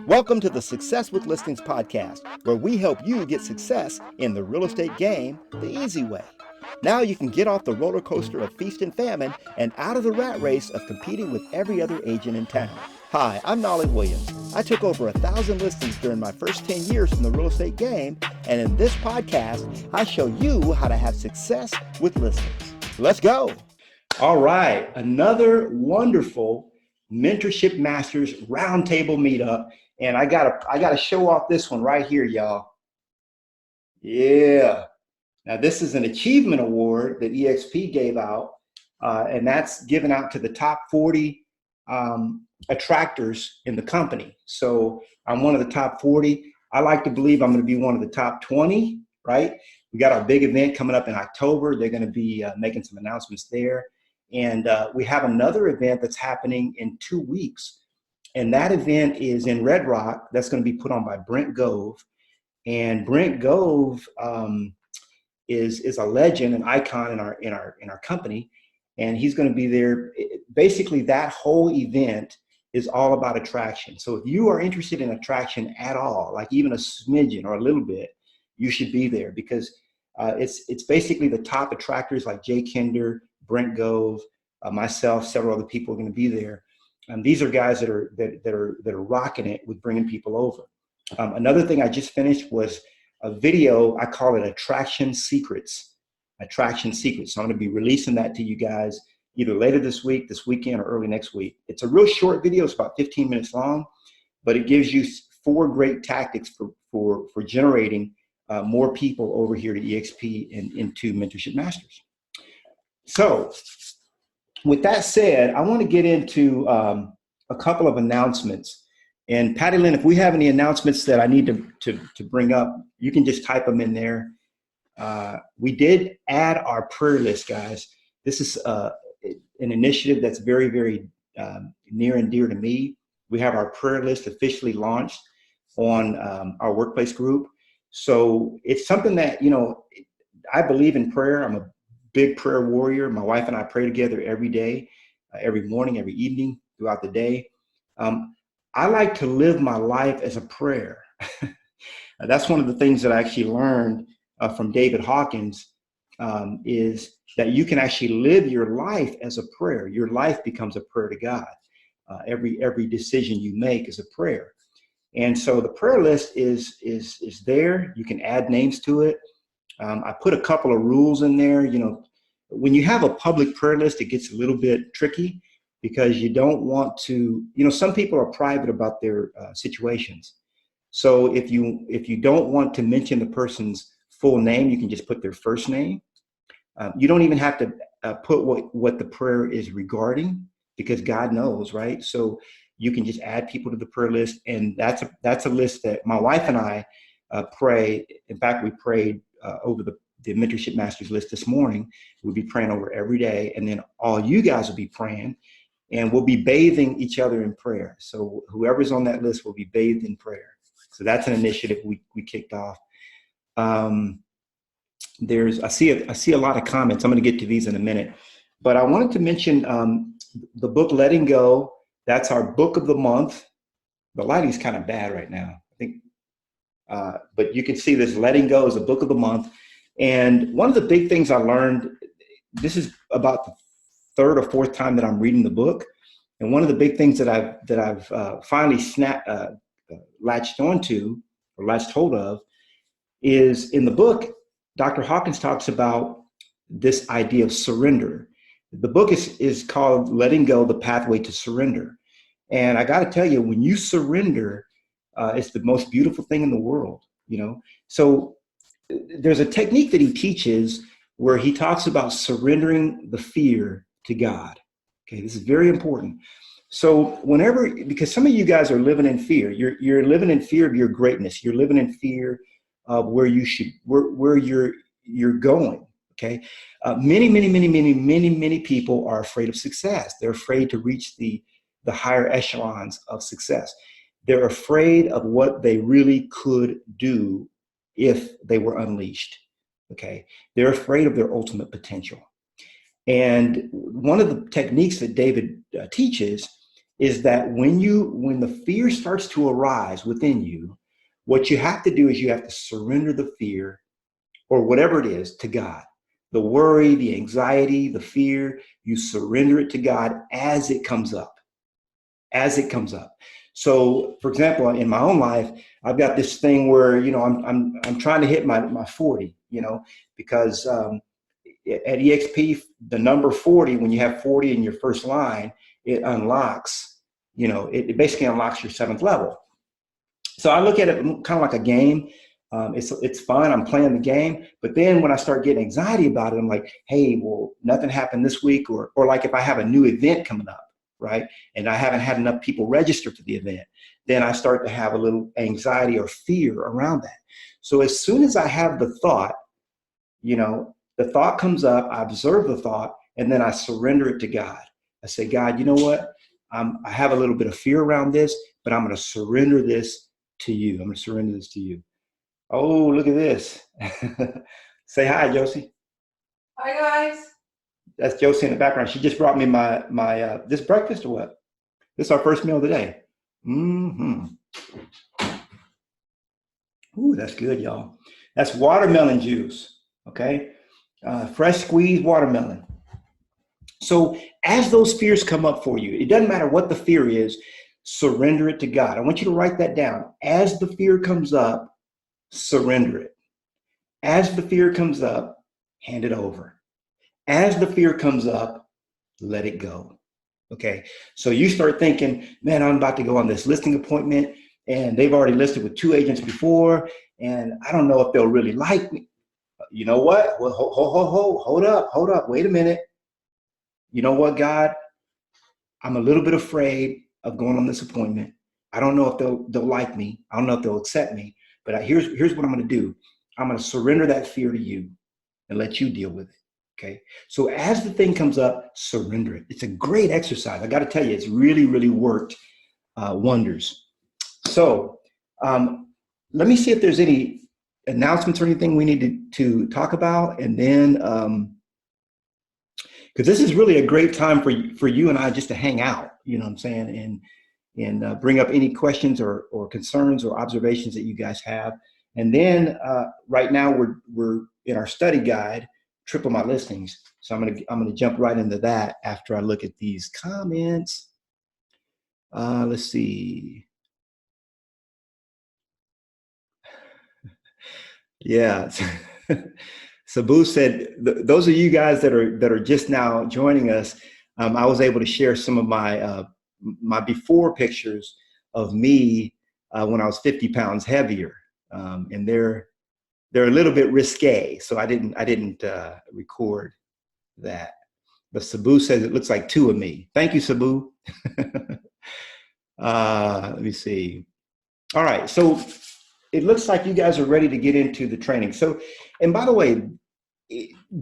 Welcome to the Success with Listings podcast, where we help you get success in the real estate game the easy way. Now you can get off the roller coaster of feast and famine and out of the rat race of competing with every other agent in town. Hi, I'm Knolly Williams. I took over 1,000 listings during my first 10 years in the real estate game, and in this podcast, I show you how to have success with listings. Let's go. All right, another wonderful Mentorship Masters Roundtable meetup. And I gotta show off this one right here, y'all. Yeah. Now this is an achievement award that EXP gave out, and that's given out to the top 40 attractors in the company. So I'm one of the top 40. I like to believe I'm going to be one of the top 20, right? We got our big event coming up in October. They're going to be making some announcements there. And we have another event that's happening in 2 weeks. And that event is in Red Rock. That's going to be put on by Brent Gove. And Brent Gove is a legend, an icon in our company. And he's going to be there. Basically, that whole event is all about attraction. So if you are interested in attraction at all, like even a smidgen or a little bit, you should be there, because it's basically the top attractors like Jay Kinder, Brent Gove, myself, several other people are going to be there. These are guys that are rocking it with bringing people over. Another thing I just finished was a video. I call it Attraction Secrets. Attraction Secrets. So I'm going to be releasing that to you guys either later this week, this weekend, or early next week. It's a real short video. It's about 15 minutes long, but it gives you 4 great tactics for generating more people over here to EXP and into Mentorship Masters. So with that said, I want to get into a couple of announcements. And Patty Lynn, if we have any announcements that I need to bring up, you can just type them in there. We did add our prayer list, guys. This is an initiative that's very, very near and dear to me. We have our prayer list officially launched on our workplace group. So it's something that, I believe in prayer. I'm a big prayer warrior. My wife and I pray together every day, every morning, every evening, throughout the day. I like to live my life as a prayer. That's one of the things that I actually learned from David Hawkins, is that you can actually live your life as a prayer. Your life becomes a prayer to God. Every decision you make is a prayer. And so the prayer list is there. You can add names to it. I put a couple of rules in there. When you have a public prayer list, it gets a little bit tricky, because you don't want to, some people are private about their situations. So if you don't want to mention the person's full name, you can just put their first name. You don't even have to put what the prayer is regarding, because God knows, right? So you can just add people to the prayer list, and that's a list that my wife and I pray. In fact, we prayed over the Mentorship Masters list this morning. We'll be praying over every day, and then all you guys will be praying, and we'll be bathing each other in prayer. So whoever's on that list will be bathed in prayer. So that's an initiative we kicked off. I see a lot of comments. I'm going to get to these in a minute, but I wanted to mention the book Letting Go. That's our book of the month. The lighting's kind of bad right now, I think. But you can see this Letting Go is a book of the month. And one of the big things I learned, this is about the 3rd or 4th time that I'm reading the book. And one of the big things that I've finally latched onto, or latched hold of, is in the book, Dr. Hawkins talks about this idea of surrender. The book is called Letting Go, The Pathway to Surrender. And I got to tell you, when you surrender, it's the most beautiful thing in the world, So there's a technique that he teaches where he talks about surrendering the fear to God. Okay, this is very important. So because some of you guys are living in fear, you're living in fear of your greatness. You're living in fear of where you're going. Okay, many people are afraid of success. They're afraid to reach the higher echelons of success. They're afraid of what they really could do if they were unleashed. Okay, they're afraid of their ultimate potential. And one of the techniques that David teaches is that when the fear starts to arise within you, what you have to do is you have to surrender the fear or whatever it is to God. The worry, the anxiety, the fear, you surrender it to God as it comes up, as it comes up. So, for example, in my own life, I've got this thing where, I'm trying to hit my 40, because at EXP, the number 40, when you have 40 in your first line, it unlocks, it basically unlocks your 7th level. So I look at it kind of like a game. It's fun. I'm playing the game. But then when I start getting anxiety about it, I'm like, hey, well, nothing happened this week. Or like if I have a new event coming up, right, and I haven't had enough people register for the event, then I start to have a little anxiety or fear around that. So as soon as I have the thought, the thought comes up, I observe the thought, and then I surrender it to God. I say, God, you know what? I have a little bit of fear around this, but I'm going to surrender this to you. I'm going to surrender this to you. Oh, look at this. Say hi, Josie. Hi, guys. That's Josie in the background. She just brought me my this breakfast or what? This is our first meal of the day. Mm-hmm. Ooh, that's good, y'all. That's watermelon juice, okay? Fresh squeezed watermelon. So as those fears come up for you, it doesn't matter what the fear is, surrender it to God. I want you to write that down. As the fear comes up, surrender it. As the fear comes up, hand it over. As the fear comes up, let it go. Okay, so you start thinking, man, I'm about to go on this listing appointment and they've already listed with 2 agents before and I don't know if they'll really like me. You know what? Well, hold up, wait a minute. You know what, God? I'm a little bit afraid of going on this appointment. I don't know if they'll like me. I don't know if they'll accept me, but here's what I'm going to do. I'm going to surrender that fear to you and let you deal with it. Okay. So as the thing comes up, surrender it. It's a great exercise. I got to tell you, it's really, really worked wonders. So let me see if there's any announcements or anything we need to talk about. And then, because this is really a great time for you and I just to hang out, you know what I'm saying? And bring up any questions or concerns or observations that you guys have. And then right now we're in our study guide, Triple My Listings. So I'm gonna jump right into that after I look at these comments. Let's see. Yeah. Sabu said, those of you guys that are just now joining us, I was able to share some of my my before pictures of me when I was 50 pounds heavier, and they're a little bit risque, so I didn't record that. But Sabu says it looks like 2 of me. Thank you, Sabu. Let me see. All right, so it looks like you guys are ready to get into the training. So, and by the way,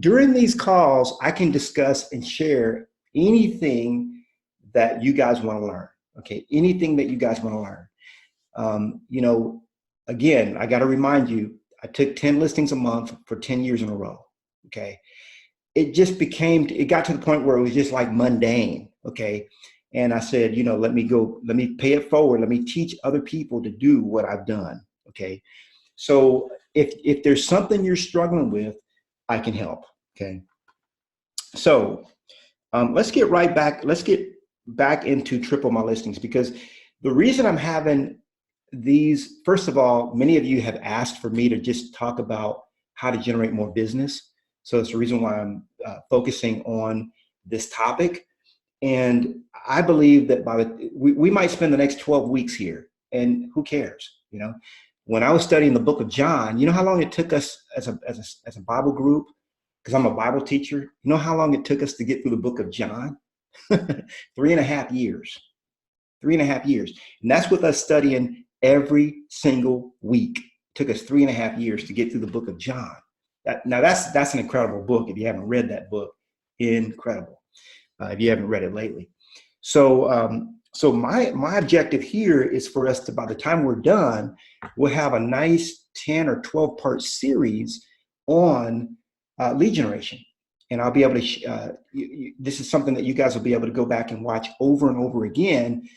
during these calls, I can discuss and share anything that you guys want to learn. Okay, anything that you guys want to learn. Again, I got to remind you, I took 10 listings a month for 10 years in a row. Okay, it got to the point where it was just like mundane. Okay, and I said, let me pay it forward. Let me teach other people to do what I've done. Okay, so if there's something you're struggling with, I can help. Okay, so let's get back into Triple My Listings, because the reason I'm having these, first of all, many of you have asked for me to just talk about how to generate more business. So it's the reason why I'm focusing on this topic. And I believe that we might spend the next 12 weeks here, and who cares? When I was studying the book of John, you know how long it took us as a Bible group, because I'm a Bible teacher, you know how long it took us to get through the book of John? 3.5 years. 3.5 years. And that's with us studying every single week. It took us 3.5 years to get through the book of John. Now that's an incredible book. If you haven't read that book, incredible. If you haven't read it lately. So so my objective here is for us to, by the time we're done, we'll have a nice 10 or 12 part series on lead generation. and I'll be able to, this is something that you guys will be able to go back and watch over and over again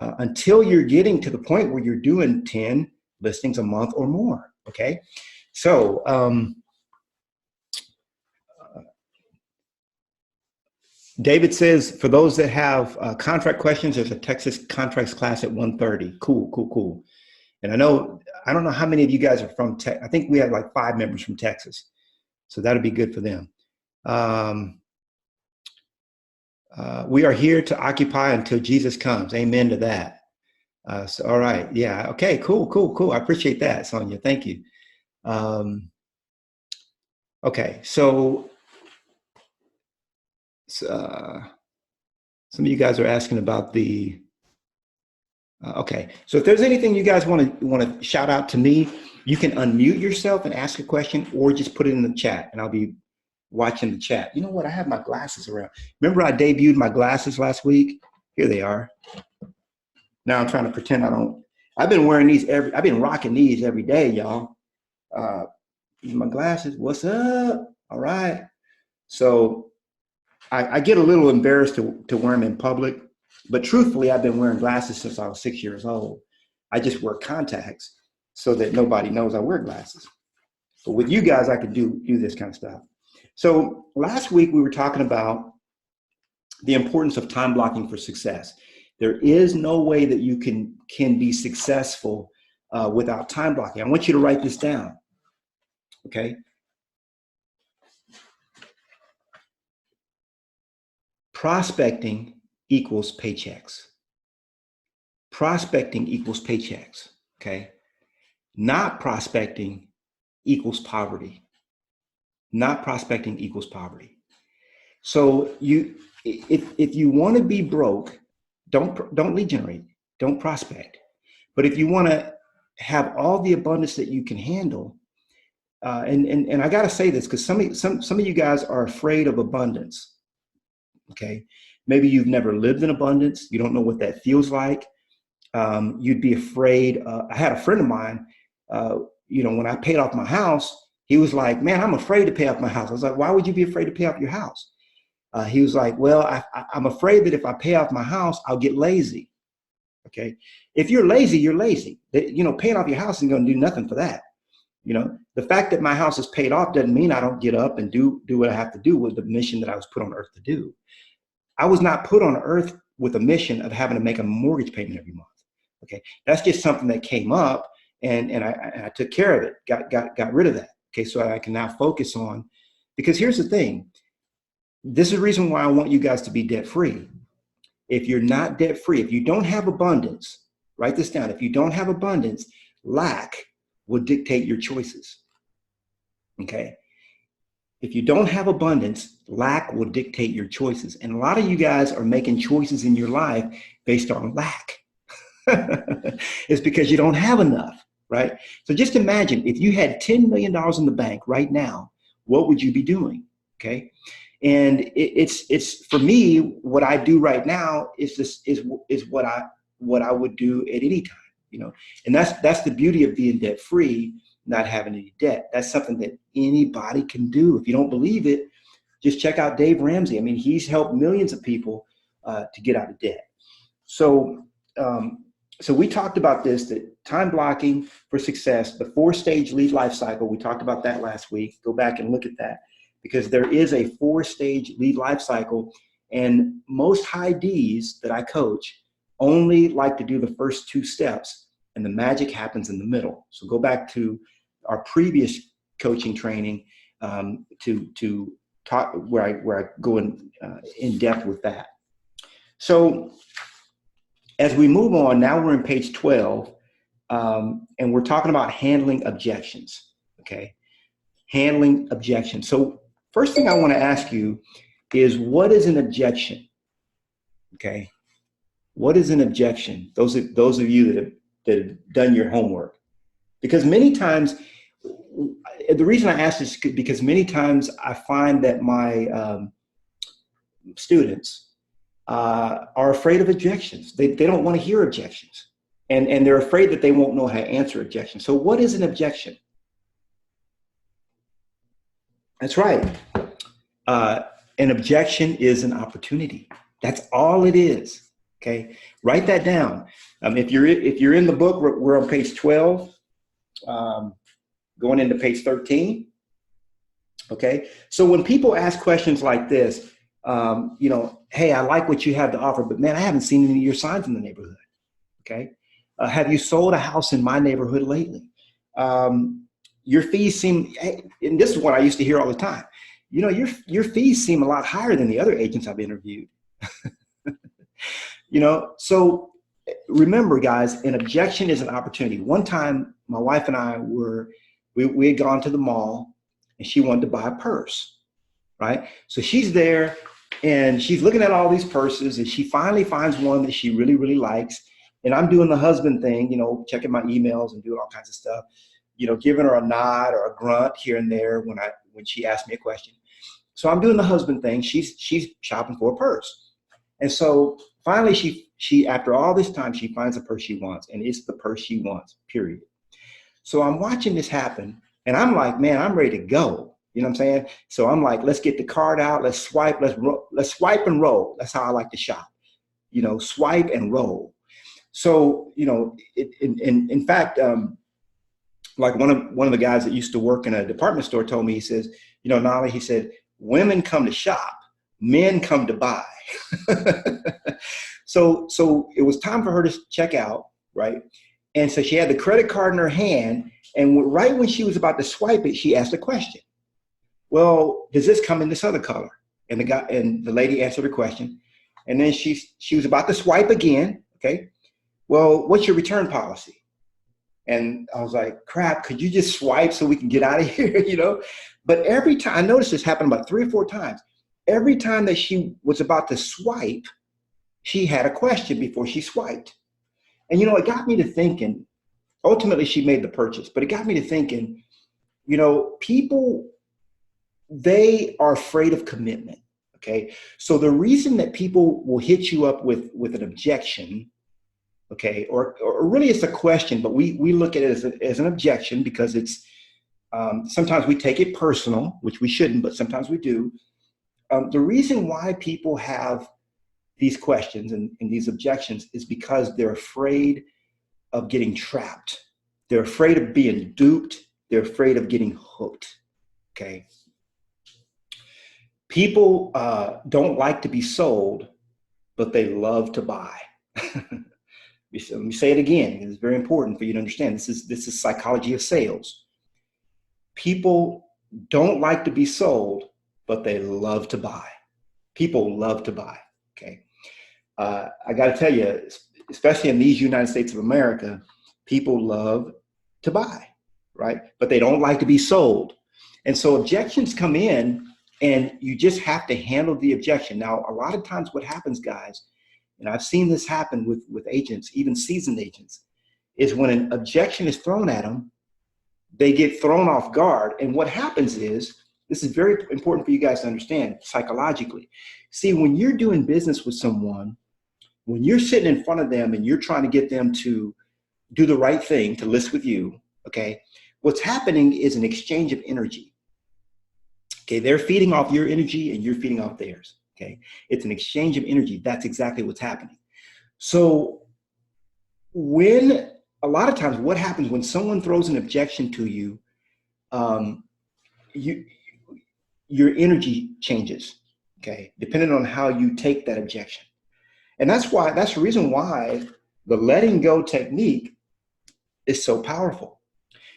until you're getting to the point where you're doing 10 listings a month or more, okay? So, David says, for those that have contract questions, there's a Texas contracts class at 1:30. Cool, cool, cool. And I don't know how many of you guys are from Texas. I think we have like 5 members from Texas. So that'll be good for them. We are here to occupy until Jesus comes. Amen to that. So, all right. Yeah. Okay, cool, cool, cool. I appreciate that, Sonia. Thank you. Okay, so some of you guys are asking about the, okay. So if there's anything you guys want to shout out to me, you can unmute yourself and ask a question or just put it in the chat and I'll be watching the chat. You know what? I have my glasses around. Remember I debuted my glasses last week? Here they are. Now I'm trying to pretend I don't. I've been wearing these I've been rocking these every day, y'all. These are my glasses. What's up? All right. So I get a little embarrassed to wear them in public, but truthfully, I've been wearing glasses since I was 6 years old. I just wear contacts so that nobody knows I wear glasses. But with you guys, I could do this kind of stuff. So last week we were talking about the importance of time blocking for success. There is no way that you can be successful without time blocking. I want you to write this down, okay? Prospecting equals paychecks. Prospecting equals paychecks, okay? Not prospecting equals poverty. Not prospecting equals poverty. So if you want to be broke, don't lead generate, don't prospect. But if you want to have all the abundance that you can handle, and I got to say this because some of you guys are afraid of abundance. Okay, maybe you've never lived in abundance. You don't know what that feels like. You'd be afraid. I had a friend of mine, when I paid off my house, he was like, man, I'm afraid to pay off my house. I was like, why would you be afraid to pay off your house? He was like, well, I'm afraid that if I pay off my house, I'll get lazy. Okay, if you're lazy, you're lazy. Paying off your house isn't going to do nothing for that. The fact that my house is paid off doesn't mean I don't get up and do what I have to do with the mission that I was put on earth to do. I was not put on earth with a mission of having to make a mortgage payment every month. Okay, that's just something that came up, and I took care of it, got rid of that. Okay, so I can now focus on, because here's the thing. This is the reason why I want you guys to be debt free. If you're not debt free, if you don't have abundance, write this down. If you don't have abundance, lack will dictate your choices. Okay. If you don't have abundance, lack will dictate your choices. And a lot of you guys are making choices in your life based on lack. It's because you don't have enough, right? So just imagine if you had $10 million in the bank right now, what would you be doing? Okay. And it's for me, what I do right now is what I would do at any time, and that's the beauty of being debt free, not having any debt. That's something that anybody can do. If you don't believe it, just check out Dave Ramsey. I mean, he's helped millions of people to get out of debt. So we talked about this, that time blocking for success, the 4-stage lead life cycle. We talked about that last week. Go back and look at that, because there is a 4-stage lead life cycle, and most high Ds that I coach only like to do the first 2 steps, and the magic happens in the middle. So go back to our previous coaching training to talk where I go in depth with that. So as we move on, now we're on page 12, and we're talking about handling objections. Okay, handling objections. So first thing I want to ask you is, what is an objection? Okay, what is an objection? Those of you that have done your homework, because many times, the reason I ask this is because many times I find that my students are afraid of objections. They don't want to hear objections, and they're afraid that they won't know how to answer objections. So what is an objection? That's right. An objection is an opportunity. That's all it is. Okay, write that down. If you're in the book, we're on page 12, going into page 13. Okay, so when people ask questions like this, hey, I like what you have to offer, but man, I haven't seen any of your signs in the neighborhood. Okay, have you sold a house in my neighborhood lately? Your fees seem, and this is what I used to hear all the time. Your fees seem a lot higher than the other agents I've interviewed. So remember, guys, an objection is an opportunity. One time, my wife and I we had gone to the mall, and she wanted to buy a purse, right? So she's there, and she's looking at all these purses, and she finally finds one that she really, really likes. And I'm doing the husband thing, checking my emails and doing all kinds of stuff, giving her a nod or a grunt here and there when she asked me a question. So I'm doing the husband thing. She's shopping for a purse. And so finally, she after all this time, she finds the purse she wants, and it's the purse she wants, period. So I'm watching this happen, and I'm like, man, I'm ready to go. You know what I'm saying? So I'm like, let's get the card out. Let's swipe. Let's swipe and roll. That's how I like to shop. Swipe and roll. So in fact, like one of the guys that used to work in a department store told me, he says, Knolly, he said, women come to shop, men come to buy. So it was time for her to check out, right? And so she had the credit card in her hand, and right when she was about to swipe it, she asked a question. Well, does this come in this other color? And the lady answered her question, and then she was about to swipe again. Okay, well, what's your return policy? And I was like, crap, could you just swipe so we can get out of here? But every time, I noticed this happened about 3 or 4 times. Every time that she was about to swipe, she had a question before she swiped. And, it got me to thinking, ultimately she made the purchase, but it got me to thinking, people, they are afraid of commitment. Okay. So the reason that people will hit you up with an objection, okay, or really it's a question, but we look at it as an objection because it's, sometimes we take it personal, which we shouldn't, but sometimes we do. The reason why people have these questions and these objections is because they're afraid of getting trapped. They're afraid of being duped. They're afraid of getting hooked, okay? People don't like to be sold, but they love to buy. Let me say it again. It's very important for you to understand. This is psychology of sales. People don't like to be sold, but they love to buy. People love to buy, okay? I got to tell you, especially in these United States of America, people love to buy, right? But they don't like to be sold. And so objections come in, and you just have to handle the objection. Now, a lot of times what happens, guys, and I've seen this happen with agents, even seasoned agents, is when an objection is thrown at them, they get thrown off guard. And what happens is, this is very important for you guys to understand psychologically. See, when you're doing business with someone, when you're sitting in front of them and you're trying to get them to do the right thing, to list with you, okay, what's happening is an exchange of energy. Okay, they're feeding off your energy and you're feeding off theirs. Okay, it's an exchange of energy. That's exactly what's happening. So a lot of times what happens when someone throws an objection to you, your energy changes, okay, depending on how you take that objection. And that's the reason why the letting go technique is so powerful,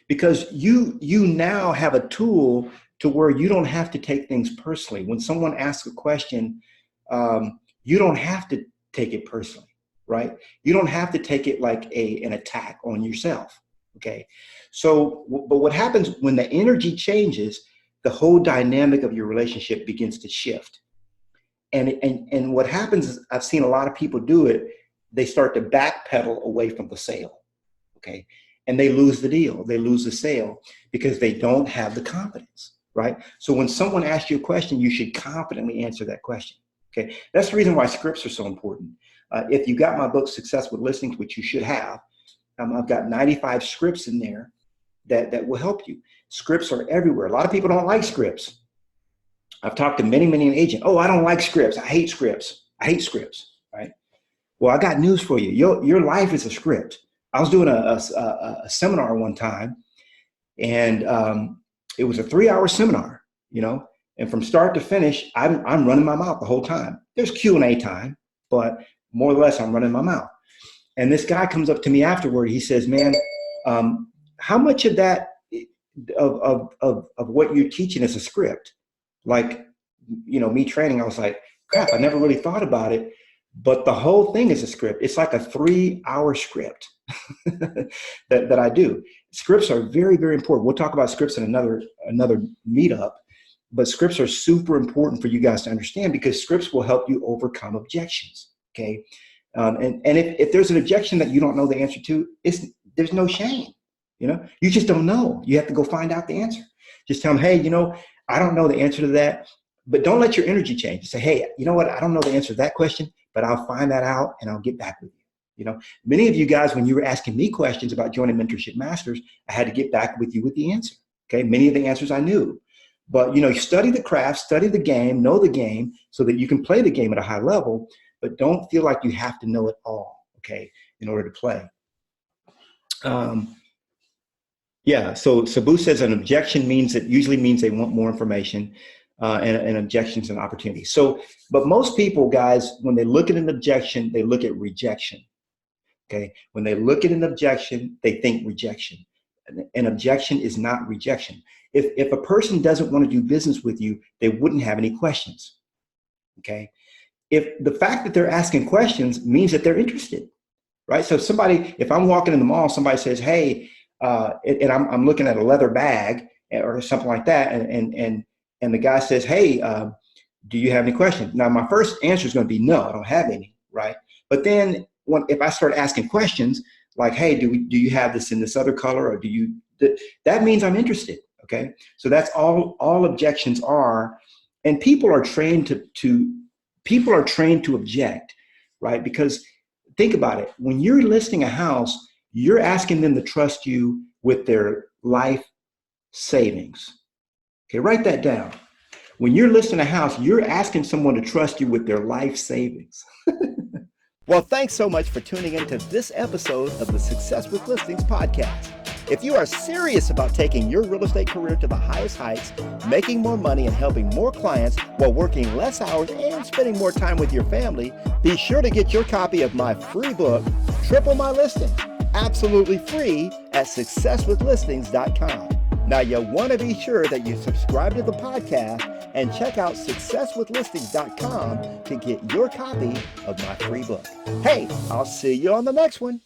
because you now have a tool to where you don't have to take things personally. When someone asks a question, you don't have to take it personally, right? You don't have to take it like an attack on yourself, okay? So, but what happens when the energy changes, the whole dynamic of your relationship begins to shift. And what happens is, I've seen a lot of people do it, they start to backpedal away from the sale, okay? And they lose the deal, they lose the sale because they don't have the confidence, right? So when someone asks you a question, you should confidently answer that question, okay? That's the reason why scripts are so important. If you got my book, Success with Listings, which you should have, I've got 95 scripts in there that will help you. Scripts are everywhere. A lot of people don't like scripts. I've talked to many an agent. Oh, I don't like scripts. I hate scripts. I hate scripts, right? Well, I got news for you. Your life is a script. I was doing a seminar one time, and it was a 3-hour seminar, and from start to finish, I'm running my mouth the whole time. There's Q&A time, but more or less, I'm running my mouth. And this guy comes up to me afterward. He says, "Man, how much of that of what you're teaching is a script?" Like, me training, I was like, crap, I never really thought about it. But the whole thing is a script. It's like a 3-hour script that I do. Scripts are very, very important. We'll talk about scripts in another meetup, but scripts are super important for you guys to understand because scripts will help you overcome objections. Okay. And if there's an objection that you don't know the answer to, there's no shame. You just don't know. You have to go find out the answer. Just tell them, hey, I don't know the answer to that, but don't let your energy change. Say, hey, you know what? I don't know the answer to that question, but I'll find that out and I'll get back with you. Many of you guys, when you were asking me questions about joining Mentorship Masters, I had to get back with you with the answer. Okay. Many of the answers I knew, but study the craft, study the game, know the game so that you can play the game at a high level, but don't feel like you have to know it all. Okay. In order to play. Yeah, so Sabu says an objection usually means they want more information, and objection's an opportunity. So, but most people, guys, when they look at an objection, they look at rejection. Okay, when they look at an objection, they think rejection. An objection is not rejection. If a person doesn't want to do business with you, they wouldn't have any questions. Okay, if the fact that they're asking questions means that they're interested, right? So if I'm walking in the mall, somebody says, hey, and I'm looking at a leather bag or something like that, and the guy says, hey, do you have any questions? Now, my first answer is going to be no, I don't have any, right? But then if I start asking questions like, hey, do you have this in this other color, or that means I'm interested, okay? So that's all objections are, and people are trained to object, right? Because think about it, when you're listing a house, you're asking them to trust you with their life savings. Okay, write that down. When you're listing a house, you're asking someone to trust you with their life savings. Well, thanks so much for tuning into this episode of the Success with Listings podcast. If you are serious about taking your real estate career to the highest heights, making more money and helping more clients while working less hours and spending more time with your family, be sure to get your copy of my free book, Triple My Listing, absolutely free at successwithlistings.com. Now, you want to be sure that you subscribe to the podcast and check out successwithlistings.com to get your copy of my free book. Hey, I'll see you on the next one.